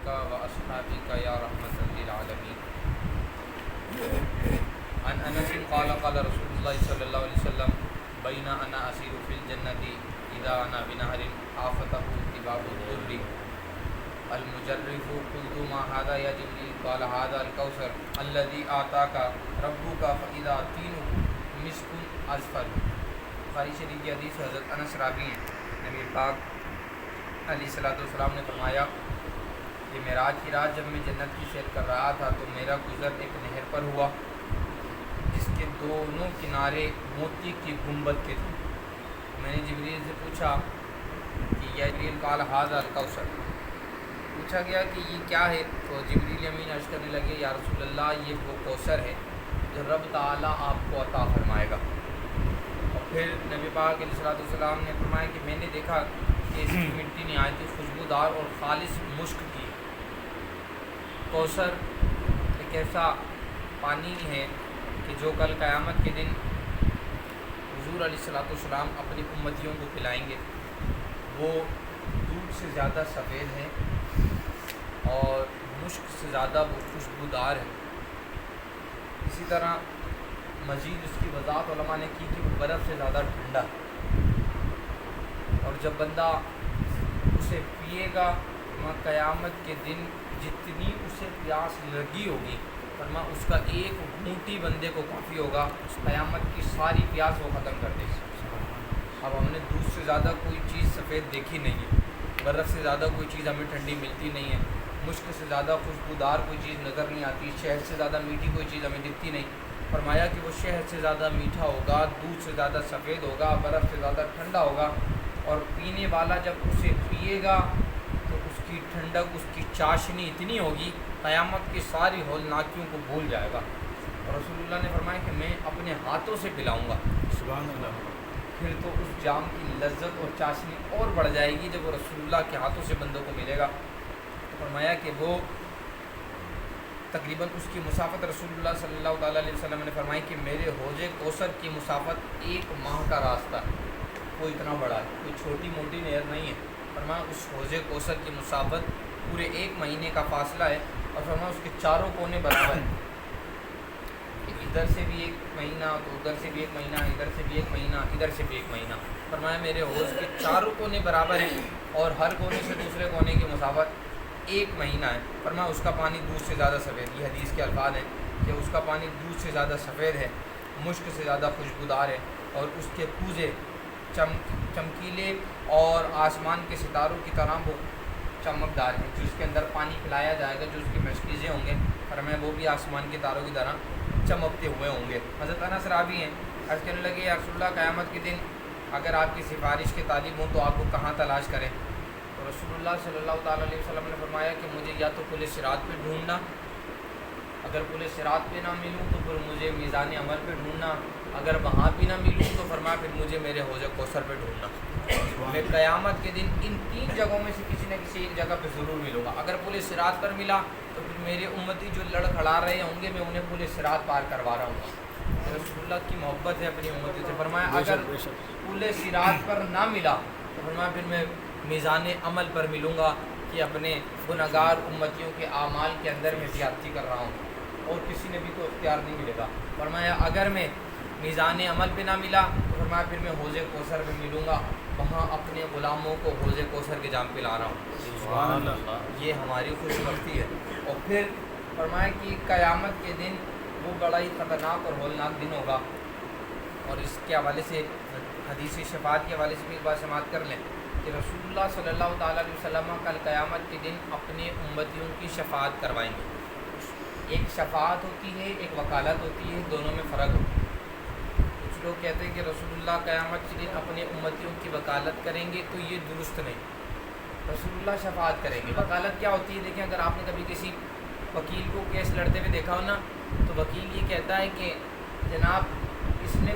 وأصحابك يا رحمة للعالمين. عن أنس قال قال رسول الله صلى الله عليه وسلم بين أنا أسير في الجنة إذا أنا بنهر آفته اتباع الضر المجرف قلت ما هذا يا جبريل قال هذا الكوثر الذي آتاك ربك فإذا تينه مسك أزفر. بخاری شریف کی حدیث حضرت انس راوی ہیں. نبی پاک علیہ الصلوۃ والسلام نے فرمایا کہ معراج کی رات جب میں جنت کی سیر کر رہا تھا تو میرا گزر ایک نہر پر ہوا جس کے دونوں کنارے موتی کی گنبد کے تھے. میں نے جبریل سے پوچھا کہ یا جبریل قال ھذا الکوثر، پوچھا گیا کہ یہ کیا ہے؟ تو جبریل امین عرض کرنے لگے یا رسول اللہ یہ وہ کوثر ہے جو رب تعالیٰ آپ کو عطا فرمائے گا. اور پھر نبی پاک علیہ الصلوۃ والسلام نے فرمایا کہ میں نے دیکھا کہ اس کی مٹی نہایت خوشبودار اور خالص مشک کی. کوثر ایک ایسا پانی ہے کہ جو کل قیامت کے دن حضور علیہ الصلوۃ والسلام اپنی امتیوں کو پلائیں گے. وہ دودھ سے زیادہ سفید ہے اور مشک سے زیادہ وہ خوشبودار ہے. اسی طرح مزید اس کی وضاحت علماء نے کی کہ وہ برف سے زیادہ ٹھنڈا ہے، اور جب بندہ اسے پیے گا قیامت کے دن جتنی اسے پیاس لگی ہوگی فرما اس کا ایک گھونٹی بندے کو کافی ہوگا، قیامت کی ساری پیاس وہ ختم کر دے گی. اب ہم نے دودھ سے زیادہ کوئی چیز سفید دیکھی نہیں ہے، برف سے زیادہ کوئی چیز ہمیں ٹھنڈی ملتی نہیں ہے، مشک سے زیادہ خوشبودار کوئی چیز نظر نہیں آتی، شہد سے زیادہ میٹھی کوئی چیز ہمیں دکھتی نہیں. فرمایا کہ وہ شہد سے زیادہ میٹھا ہوگا، دودھ سے زیادہ سفید ہوگا، برف سے زیادہ ٹھنڈا ہوگا، اور پینے والا جب اسے پیے گا تو اس کی ٹھنڈک، اس کی چاشنی اتنی ہوگی قیامت کی ساری ہولناکیوں کو بھول جائے گا. اور رسول اللہ نے فرمایا کہ میں اپنے ہاتھوں سے پلاؤں گا. سبحان اللہ. پھر تو اس جام کی لذت اور چاشنی اور بڑھ جائے گی جب وہ رسول اللہ کے ہاتھوں سے بندوں کو ملے گا. تو فرمایا کہ وہ تقریباً اس کی مسافت رسول اللہ صلی اللہ تعالیٰ علیہ وسلم نے فرمائی کہ میرے حوض کوثر کی مسافت 1 ماہ کا راستہ ہے. وہ اتنا بڑا ہے، کوئی چھوٹی موٹی نہر نہیں ہے. فرمایا اس حوض کوثر کی مسافت پورے 1 مہینے کا فاصلہ ہے، اور فرمایا اس کے چاروں کونے برابر ہیں. ادھر سے بھی 1 مہینہ تو ادھر سے بھی 1 مہینہ، ادھر سے بھی 1 مہینہ، ادھر سے بھی 1 مہینہ. فرمایا میرے حوض کے چاروں کونے برابر ہیں اور ہر کونے سے دوسرے کونے کی مسافت 1 مہینہ ہے. فرمایا اس کا پانی دودھ سے زیادہ سفید، یہ حدیث کے الفاظ ہیں کہ اس کا پانی دودھ سے زیادہ سفید ہے، مشک سے زیادہ خوشبودار ہے، اور اس کے کوزے چمکیلے اور آسمان کے ستاروں کی طرح وہ چمکدار ہیں. جو اس کے اندر پانی پلایا جائے گا، جو اس کی مشکیزیں ہوں گے فرمایا وہ بھی آسمان کے تاروں کی طرح چمکتے ہوئے ہوں گے. حضرت انس راوی ہیں، عرض کرنے لگے یا رسول اللہ قیامت کے دن اگر آپ کی سفارش کے طالب ہوں تو آپ کو کہاں تلاش کریں؟ تو رسول اللہ صلی اللہ تعالیٰ علیہ وسلم نے فرمایا کہ مجھے یا تو پل صراط پہ ڈھونڈنا، اگر پل صراط پہ نہ ملوں تو پھر مجھے میزان عمل پہ ڈھونڈنا، اگر وہاں بھی نہ ملوں تو فرمایا پھر مجھے میرے حوض کوثر پہ ڈھونڈنا. میں قیامت کے دن ان 3 جگہوں میں سے کسی نہ کسی ایک جگہ پہ ضرور ملوں گا. اگر پل صراط پر ملا تو پھر میرے امتی جو لڑکھڑا رہے ہوں گے میں انہیں پل صراط پار کروا رہا ہوں گا. رسول اللہ کی محبت ہے اپنی امتی سے. فرمایا اگر پل صراط پر نہ ملا تو فرمایا پھر میں میزان عمل پر ملوں گا کہ اپنے گنہگار امتیوں کے اعمال کے اندر میں زیادتی کر رہا ہوں، اور کسی نے بھی تو اختیار نہیں ملے گا. فرمایا اگر میں میزان عمل پہ نہ ملا تو فرمایا پھر میں حوض کوثر پہ ملوں گا، وہاں اپنے غلاموں کو حوض کوثر کے جام پلا رہا ہوں. سبحان اللہ. یہ ہماری خوش بختی ہے. اور پھر فرمایا کہ قیامت کے دن وہ بڑا ہی خطرناک اور ہولناک دن ہوگا. اور اس کے حوالے سے حدیث شفاعت کے حوالے سے بھی ایک بات سماعت کر لیں کہ رسول اللہ صلی اللہ تعالیٰ علیہ وسلم کل قیامت کے دن اپنے امتیوں کی شفاعت کروائیں گے. ایک شفاعت ہوتی ہے، ایک وکالت ہوتی ہے، دونوں میں فرق ہوتا ہے. کچھ لوگ کہتے ہیں کہ رسول اللہ قیامت کے دن اپنے امتیوں کی وکالت کریں گے تو یہ درست نہیں. رسول اللہ شفاعت کریں گے. وکالت کیا ہوتی ہے؟ دیکھیں اگر آپ نے کبھی کسی وکیل کو کیس لڑتے ہوئے دیکھا ہو نا، تو وکیل یہ کہتا ہے کہ جناب اس نے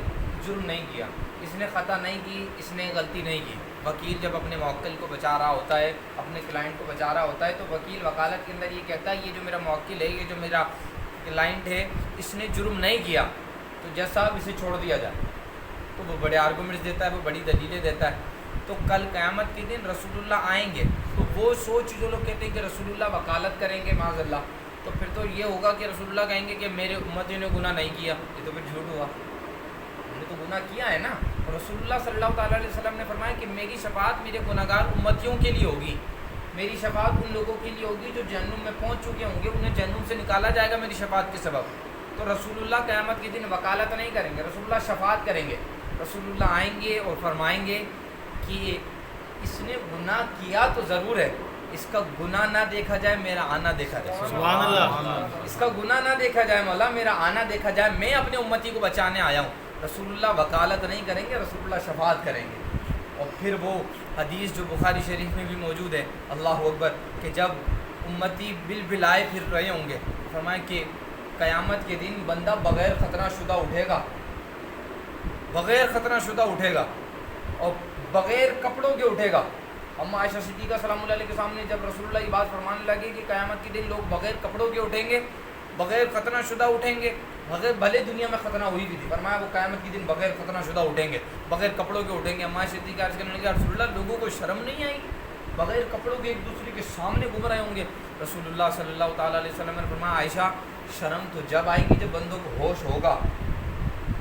جرم نہیں کیا، اس نے خطا نہیں کی، اس نے غلطی نہیں کی. وکیل جب اپنے موکل کو بچا رہا ہوتا ہے، اپنے کلائنٹ کو بچا رہا ہوتا ہے، تو وکیل وکالت کے اندر یہ کہتا ہے یہ جو میرا موکل ہے، یہ جو میرا کلائنٹ ہے، اس نے جرم نہیں کیا تو جج صاحب اسے چھوڑ دیا جائے. تو وہ بڑے آرگومنٹس دیتا ہے، وہ بڑی دلیلیں دیتا ہے. تو کل قیامت کے دن رسول اللہ آئیں گے، تو وہ سوچ جو لوگ کہتے ہیں کہ رسول اللہ وکالت کریں گے معاذ اللہ، تو پھر تو یہ ہوگا کہ رسول اللہ کہیں گے کہ میرے امتیوں نے گناہ نہیں کیا، یہ تو پھر جھوٹ ہوا، ہم نے تو گناہ کیا ہے نا۔ رسول اللہ صلی اللہ تعالیٰ علیہ وسلم نے فرمایا کہ میری شفاعت میرے گناہگار امتیوں کے لیے ہوگی، میری شفاعت ان لوگوں کے لیے ہوگی جو جہنم میں پہنچ چکے ہوں گے، انہیں جہنم سے نکالا جائے گا میری شفاعت کے سبب۔ تو رسول اللہ قیامت کے دن وکالت نہیں کریں گے، رسول اللہ شفاعت کریں گے، رسول اللہ آئیں گے اور فرمائیں گے کہ اس نے گناہ کیا تو ضرور ہے، اس کا گناہ نہ دیکھا جائے میرا آنا دیکھا جائے، سبحان اللہ، اس کا گناہ نہ دیکھا جائے مولا، میرا آنا دیکھا جائے، میں اپنے امتی کو بچانے آیا ہوں۔ رسول اللہ وکالت نہیں کریں گے، رسول اللہ شفاعت کریں گے۔ اور پھر وہ حدیث جو بخاری شریف میں بھی موجود ہے، اللہ اکبر، کہ جب امتی بالبلائے پھر رہے ہوں گے، فرمائیں کہ قیامت کے دن بندہ بغیر خطرہ شدہ اٹھے گا، بغیر خطرہ شدہ اٹھے گا اور بغیر کپڑوں کے اٹھے گا۔ اما عائشہ صدیقہ سلام اللہ علیہ کے سامنے جب رسول اللہ یہ بات فرمانے لگے کہ قیامت کے دن لوگ بغیر کپڑوں کے اٹھیں گے، بغیر خطرہ شدہ اٹھیں گے، بغیر بھلے دنیا میں خطرہ ہوئی بھی تھی، فرمایا وہ قیامت کے دن بغیر خطرہ شدہ اٹھیں گے، بغیر کپڑوں کے اٹھیں گے۔ اما عائشہ صدیقہ عرض کرنے لگے رسول اللہ لوگوں کو شرم نہیں آئی گی، بغیر کپڑوں کے ایک دوسرے کے سامنے گھوم رہے ہوں گے؟ رسول اللہ صلی اللہ تعالیٰ علیہ وسلم نے فرمایا عائشہ شرم تو جب آئے گی جب بندوں کو ہوش ہوگا،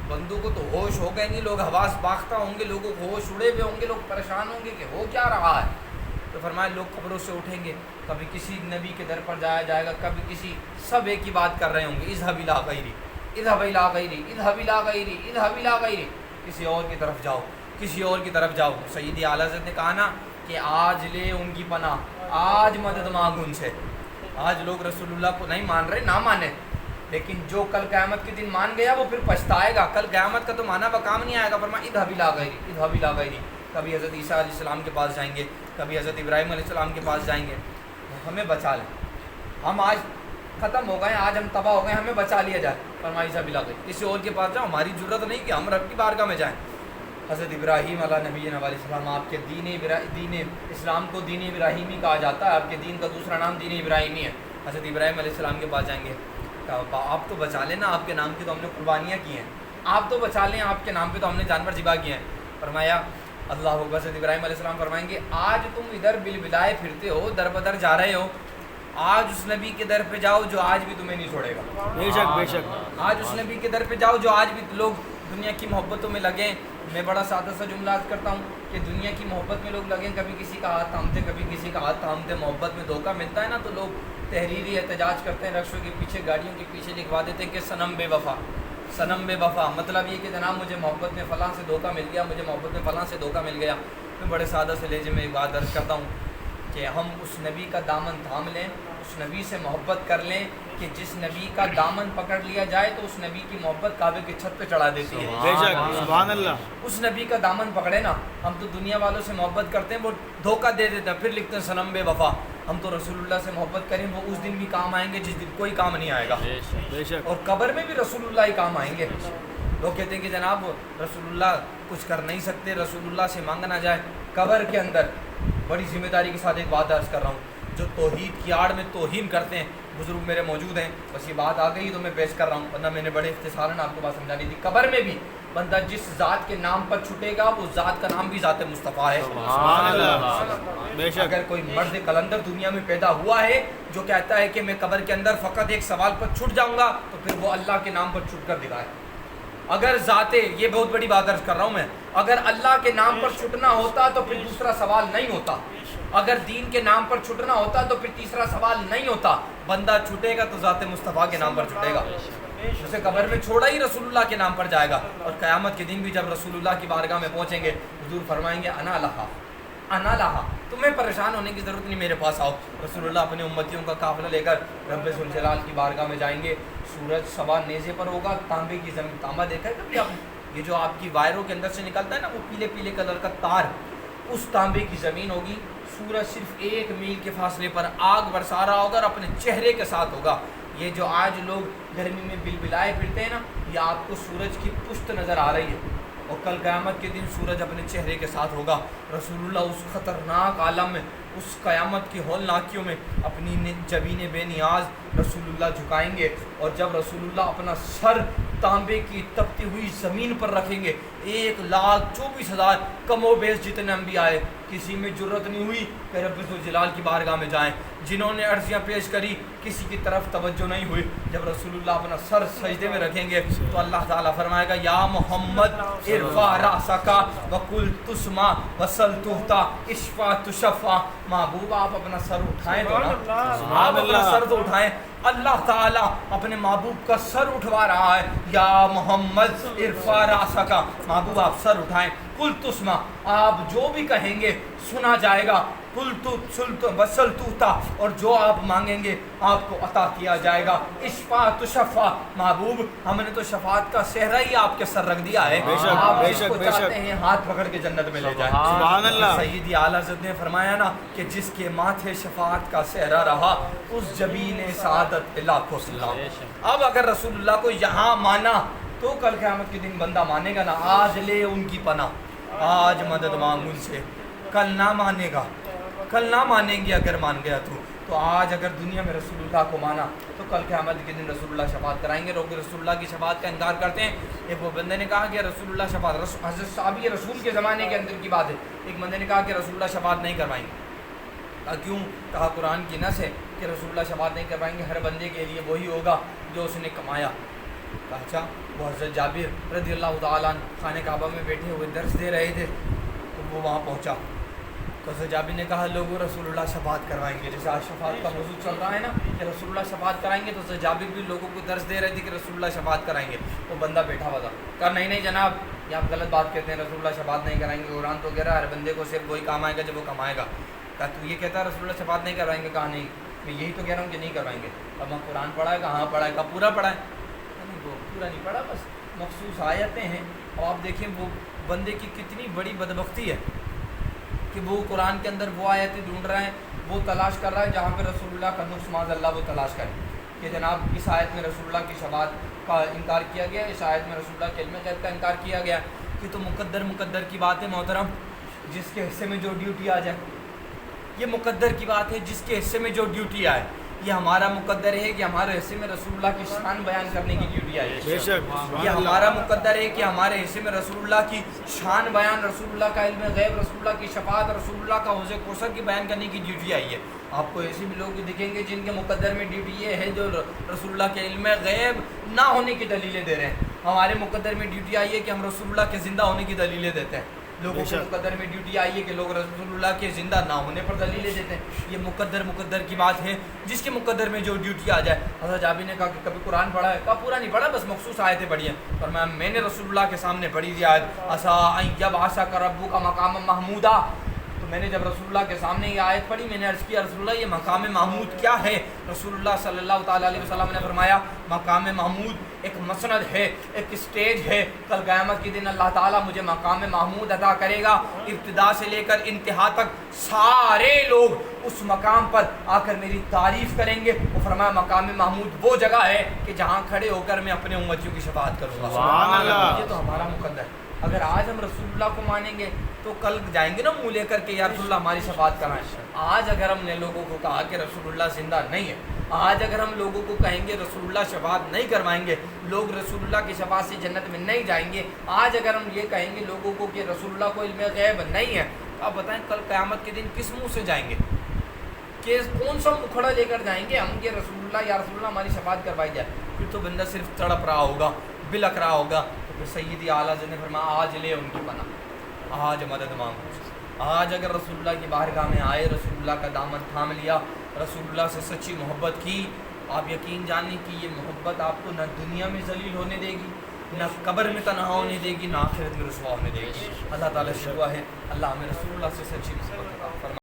بندوں کو تو ہوش ہوگا ہی نہیں، لوگ حواس باختہ ہوں گے، لوگوں کو ہوش اڑے ہوئے ہوں گے، لوگ پریشان ہوں گے کہ ہو کیا رہا ہے۔ تو فرمایا لوگ قبروں سے اٹھیں گے، کبھی کسی نبی کے در پر جایا جائے گا، کبھی کسی، سب ایک ہی بات کر رہے ہوں گے، اذهب الى غیری، اذهب الى غیری، اذهب الى غیری، اذهب الى غیری، کسی اور کی طرف جاؤ، کسی اور کی طرف جاؤ۔ سیدی اعلیٰ حضرت نے کہا نا کہ آج لے ان کی پناہ، آج مدد مانگ ان سے۔ آج لوگ رسول اللہ کو نہیں مان رہے، نہ مانے، لیکن جو کل قیامت کے دن مان گیا وہ پھر پچھتائے گا، کل قیامت کا تو مانا بکام نہیں آئے گا۔ فرمایا اذهب الى غیری، اذهب الى غیری، کبھی حضرت عیسیٰ علیہ السلام کے پاس جائیں گے، کبھی حضرت ابراہیم علیہ السلام کے پاس جائیں گے، ہمیں بچا لیں، ہم آج ختم ہو گئے، آج ہم تباہ ہو گئے، ہمیں بچا لیا جائے۔ فرمایا اذهب الى غیری، کسی اور کے پاس جاؤ، ہماری ضرورت نہیں کہ ہم رب کی بارگاہ میں جائیں۔ حضرت ابراہیم علیہ نبینا علیہ السلام، آپ کے دین اسلام کو دین ابراہیمی کہا جاتا ہے، آپ کے دین کا دوسرا نام دین ابراہیمی ہے۔ حضرت ابراہیم علیہ السلام کے پاس جائیں گے، کہا آپ تو بچا لیں نا، آپ کے نام کی تو ہم نے قربانیاں کی ہیں، آپ تو بچا لیں، آپ کے نام پہ تو ہم نے جانور ذبح کیے ہیں۔ فرمایا اللہ اکبر، حضرت ابراہیم علیہ السلام فرمائیں گے آج تم ادھر بلبلائے پھرتے ہو، در بدر جا رہے ہو، آج اس نبی کے در پہ جاؤ جو آج بھی تمہیں نہیں چھوڑے گا۔ بے شک بے شک، آج اس نبی کے در پہ جاؤ جو آج بھی لوگ دنیا کی محبتوں میں لگیں۔ میں بڑا سادہ سا جملہ عرض کرتا ہوں کہ دنیا کی محبت میں لوگ لگیں، کبھی کسی کا ہاتھ تھامتے، کبھی کسی کا ہاتھ تھامتے، محبت میں دھوکہ ملتا ہے نا تو لوگ تحریری احتجاج کرتے ہیں، رکشوں کے پیچھے، گاڑیوں کے پیچھے لکھوا دیتے ہیں کہ صنم بے وفا، صنم بے وفا، مطلب یہ کہ جناب مجھے محبت میں فلاں سے دھوکہ مل گیا، مجھے محبت میں فلاں سے دھوکہ مل گیا۔ میں بڑے سادہ سے لہجے میں ایک بات عرض کرتا ہوں کہ ہم اس نبی کا دامن تھام لیں، اس نبی سے محبت کر لیں کہ جس نبی کا دامن پکڑ لیا جائے تو اس نبی کی محبت کعبے کی چھت پہ چڑھا دیتی ہے۔ بے شک، سبحان اللہ، اس نبی کا دامن پکڑے نا، ہم تو دنیا والوں سے محبت کرتے ہیں، وہ دھوکہ دے دیتے ہیں، پھر لکھتے ہیں صنم بے وفا۔ ہم تو رسول اللہ سے محبت کریں، وہ اس دن بھی کام آئیں گے جس دن کوئی کام نہیں آئے گا، بے شک، اور قبر میں بھی رسول اللہ ہی کام آئیں گے۔ لوگ کہتے ہیں کہ جناب رسول اللہ کچھ کر نہیں سکتے، رسول اللہ سے مانگا نہ جائے۔ قبر کے اندر بڑی ذمہ داری کے ساتھ ایک بات عرض کر رہا ہوں، جو توحید کی آڑ میں توہین کرتے ہیں، بزرگ میرے موجود ہیں، بس یہ بات آ گئی تو میں پیش کر رہا ہوں، ورنہ میں نے بڑے اختصاراً آپ کو بات سمجھانی تھی۔ قبر میں بھی بندہ جس ذات کے نام پر چھٹے گا وہ ذات کا نام بھی ذات مصطفیٰ ہے۔ سبحان اللہ، بے شک، اگر کوئی مرد قلندر دنیا میں پیدا ہوا ہے جو کہتا ہے کہ میں قبر کے اندر فقط ایک سوال پر چھٹ جاؤں گا تو پھر وہ اللہ کے نام پر چھٹ کر دکھائے۔ اگر یہ بہت بڑی بات عرض کر رہا ہوں میں، اگر اللہ کے نام پر چھٹنا ہوتا تو پھر دوسرا سوال نہیں ہوتا، اگر دین کے نام پر چھٹنا ہوتا تو پھر تیسرا سوال نہیں ہوتا۔ بندہ چھٹے گا تو ذات مصطفیٰ کے نام پر چھٹے گا، اسے قبر میں چھوڑا ہی رسول اللہ کے نام پر جائے گا، اور قیامت کے دن بھی جب رسول اللہ کی بارگاہ میں پہنچیں گے حضور فرمائیں گے انا لہا، انا لہا، تمہیں پریشان ہونے کی ضرورت نہیں، میرے پاس آؤ۔ رسول اللہ اپنے امتیوں کا قافلہ لے کر رب ذوالجلال کی بارگاہ میں جائیں گے، سورج سوا نیزے پر ہوگا، تانبے کی زمین، تانبا دیکھا ہے کبھی آپ نے؟ یہ جو آپ کی وائروں کے اندر سے نکلتا ہے نا وہ پیلے پیلے کلر کا تار، اس تانبے کی زمین ہوگی، سورج صرف 1 میل کے فاصلے پر آگ برسا رہا ہوگا اور اپنے چہرے کے ساتھ ہوگا۔ یہ جو آج لوگ گرمی میں بلبلائے پھرتے ہیں نا، یہ آپ کو سورج کی پشت نظر آ رہی ہے، اور کل قیامت کے دن سورج اپنے چہرے کے ساتھ ہوگا۔ رسول اللہ اس خطرناک عالم میں، اس قیامت کی ہولناکیوں میں اپنی جبین بے نیاز رسول اللہ جھکائیں گے، اور جب رسول اللہ اپنا سر تانبے کی تپتی ہوئی زمین پر رکھیں گے، 1,24,000 کم و بیش جتنے انبیاء آئے، کسی میں جرت نہیں ہوئی کہ رب ذوالجلال کی بارگاہ میں جائیں، جنہوں نے عرضیاں پیش کری کسی کی طرف توجہ نہیں ہوئی۔ جب رسول اللہ اپنا سر سجدے میں رکھیں گے تو اللہ تعالیٰ فرمائے گا یا محمد ارفع رأسک وقل تسمع وسل تعطیٰ اشفع تشفع۔ محبوب آپ اپنا سر اٹھائیں تو نا، آپ اپنا سر تو اٹھائیں۔ اللہ تعالیٰ اپنے محبوب کا سر اٹھوا رہا ہے، یا محمد ارفع رأسک، محبوب آپ سر اٹھائیں، قل تسمع، آپ جو بھی کہیں گے سنا جائے گا، وسل تعطیٰ، اور جو آپ مانگیں گے آپ کو عطا کیا جائے گا، اشفع تشفع، محبوب ہم نے تو شفاعت کا صحرا ہی آپ کے سر رکھ دیا ہے، آپ جس کو چاہتے ہیں ہاتھ پکڑ کے جنت میں لے جائیں۔ سبحان اللہ۔ سیدی اعلیٰ حضرت نے فرمایا نا کہ جس کے ماتھے شفاعت کا صحرا رہا اس جبین سعادت پہ لاکھوں سلام۔ اب اگر رسول اللہ کو یہاں مانا تو کل قیامت کے دن بندہ مانے گا نا، آج لے ان کی پناہ، آج مدد مانگ ان سے، کل نہ مانے گا، کل نہ مانیں گے اگر مان گیا تو آج اگر دنیا میں رسول اللہ کو مانا تو کل قیامت کے دن رسول اللہ شفاعت کرائیں گے۔ لوگ رسول اللہ کی شفاعت کا انکار کرتے ہیں۔ ایک وہ بندے نے کہا کہ رسول اللہ شفاعت، حضرت صحابی رسول کے زمانے کے اندر کی بات ہے، ایک بندے نے کہا کہ رسول اللہ شفاعت نہیں کروائیں گے۔ کیوں؟ کہا قرآن کی نص ہے کہ رسول اللہ شفاعت نہیں کروائیں گے، ہر بندے کے لیے وہی ہوگا جو اس نے کمایا۔ کہا اچھا، وہ حضرت جابر رضی اللہ تعالیٰ عنہ خانہ کعبہ میں بیٹھے ہوئے درس دے رہے تھے، تو وہ وہاں پہنچا تو حضرت جابر نے کہا لوگوں رسول اللہ شفاعت کروائیں گے، جیسے آج شفاعت کا موضوع چل رہا ہے نا کہ رسول اللہ شفاعت کرائیں گے، تو حضرت جابر بھی لوگوں کو درس دے رہے تھے کہ رسول اللہ شفاعت کرائیں گے۔ وہ بندہ بیٹھا ہوا تھا، کہا نہیں جناب، یہ آپ غلط بات کہتے ہیں، رسول اللہ شفاعت نہیں کرائیں گے، قرآن تو کہہ رہا ہے ہر بندے کو صرف وہی کام آئے گا جب وہ کمائے گا۔ کہا تو یہ کہتا ہے رسول اللہ شفاعت نہیں کروائیں گے؟ کہا نہیں، میں یہی تو کہہ رہا ہوں کہ نہیں کروائیں گے۔ اب ہم قرآن پڑھا ہے؟ کہا ہاں پڑھا ہے۔ کہا پورا پڑھا ہے؟ نہیں، وہ پورا نہیں پڑھا، بس مخصوص آیتیں ہیں۔ اور آپ دیکھیں وہ بندے کی کتنی بڑی بدبختی ہے کہ وہ قرآن کے اندر وہ آیتیں ڈھونڈ رہے ہیں، وہ تلاش کر رہا ہے جہاں پہ رسول اللہ کا نقص معاذ اللہ وہ تلاش کرے کہ جناب اس آیت میں رسول اللہ کی شفاعت کا انکار کیا گیا، اس آیت میں رسول اللہ کے علم غیب کا انکار کیا گیا۔ یہ تو مقدر کی بات ہے محترم، جس کے حصے میں جو ڈیوٹی آ جائے، یہ مقدر کی بات ہے جس کے حصے میں جو ڈیوٹی آئے۔ یہ ہمارا مقدر ہے کہ ہمارے حصے میں رسول اللہ کی شان بیان کرنے کی ڈیوٹی آئی ہے، بے شک، یہ ہمارا مقدر ہے کہ ہمارے حصے میں رسول اللہ کی شان بیان، رسول اللہ کا علم غیب، رسول اللہ کی شفاعت، رسول اللہ کا حوض کوثر کی بیان کرنے کی ڈیوٹی آئی ہے۔ آپ کو ایسے بھی لوگ دکھیں گے جن کے مقدر میں ڈیوٹی یہ ہے جو رسول اللہ کے علم غیب نہ ہونے کی دلیلیں دے رہے ہیں۔ ہمارے مقدر میں ڈیوٹی آئی ہے کہ ہم رسول اللہ کے زندہ ہونے کی دلیلیں دیتے ہیں، لوگوں کے مقدر میں ڈیوٹی آئی ہے کہ لوگ رسول اللہ کے زندہ نہ ہونے پر دلیلیں دیتے ہیں۔ یہ مقدر کی بات ہے، جس کے مقدر میں جو ڈیوٹی آ جائے۔ حضرت جابر نے کہا کہ کبھی قرآن پڑھا ہے؟ کہا پورا نہیں پڑھا، بس مخصوص آیتیں پڑھی ہیں۔ فرمایا میں نے رسول اللہ کے سامنے پڑھی تھی آیت عسیٰ ان یبعثک ربک مقاما محمودا، تو میں نے جب رسول اللہ کے سامنے یہ آیت پڑھی میں نے عرض کیا رسول اللہ یہ مقام محمود کیا ہے؟ رسول اللہ صلی اللہ تعالیٰ علیہ وسلم نے فرمایا مقام محمود ایک مسند ہے، ایک اسٹیج ہے، کل قیامت کے دن اللہ تعالیٰ مجھے مقام محمود عطا کرے گا، ابتدا سے لے کر انتہا تک سارے لوگ اس مقام پر آ کر میری تعریف کریں گے۔ وہ فرمایا مقام محمود وہ جگہ ہے کہ جہاں کھڑے ہو کر میں اپنے امتیوں کی شفاعت کروں گا۔ سبحان اللہ۔ یہ تو ہمارا مقدر ہے۔ اگر آج ہم رسول اللہ کو مانیں گے تو کل جائیں گے نا منہ لے کر کے یا رسول اللہ ہماری شفاعت کرائیں۔ آج اگر ہم نے لوگوں کو کہا کہ رسول اللہ زندہ نہیں ہے، آج اگر ہم لوگوں کو کہیں گے رسول اللہ شفاعت نہیں کروائیں گے، لوگ رسول اللہ کی شفاعت سے جنت میں نہیں جائیں گے، آج اگر ہم یہ کہیں گے لوگوں کو کہ رسول اللہ کو علم غیب نہیں ہے، تو آپ بتائیں کل قیامت کے دن کس منہ سے جائیں گے؟ کہ کون سا مکھڑا لے کر جائیں گے ہم کہ رسول اللہ یا رسول اللہ ہماری شفاعت کروائی جائے؟ پھر تو بندہ صرف تڑپ رہا ہوگا، بلک رہا ہوگا۔ تو سیدی اعلیٰ حضرت نے فرمایا آج لے ان کی پناہ، آج مدد مانگو۔ آج اگر رسول اللہ کی بارگاہ میں آئے، رسول اللہ کا دامن تھام لیا، رسول اللہ سے سچی محبت کی، آپ یقین جانیں کہ یہ محبت آپ کو نہ دنیا میں ذلیل ہونے دے گی، نہ قبر میں تنہا ہونے دے گی، نہ آخرت میں رسوا ہونے دے گی۔ اللہ تعالیٰ سے دعا ہے اللہ ہمیں رسول اللہ سے سچی محبت عطا فرمائے۔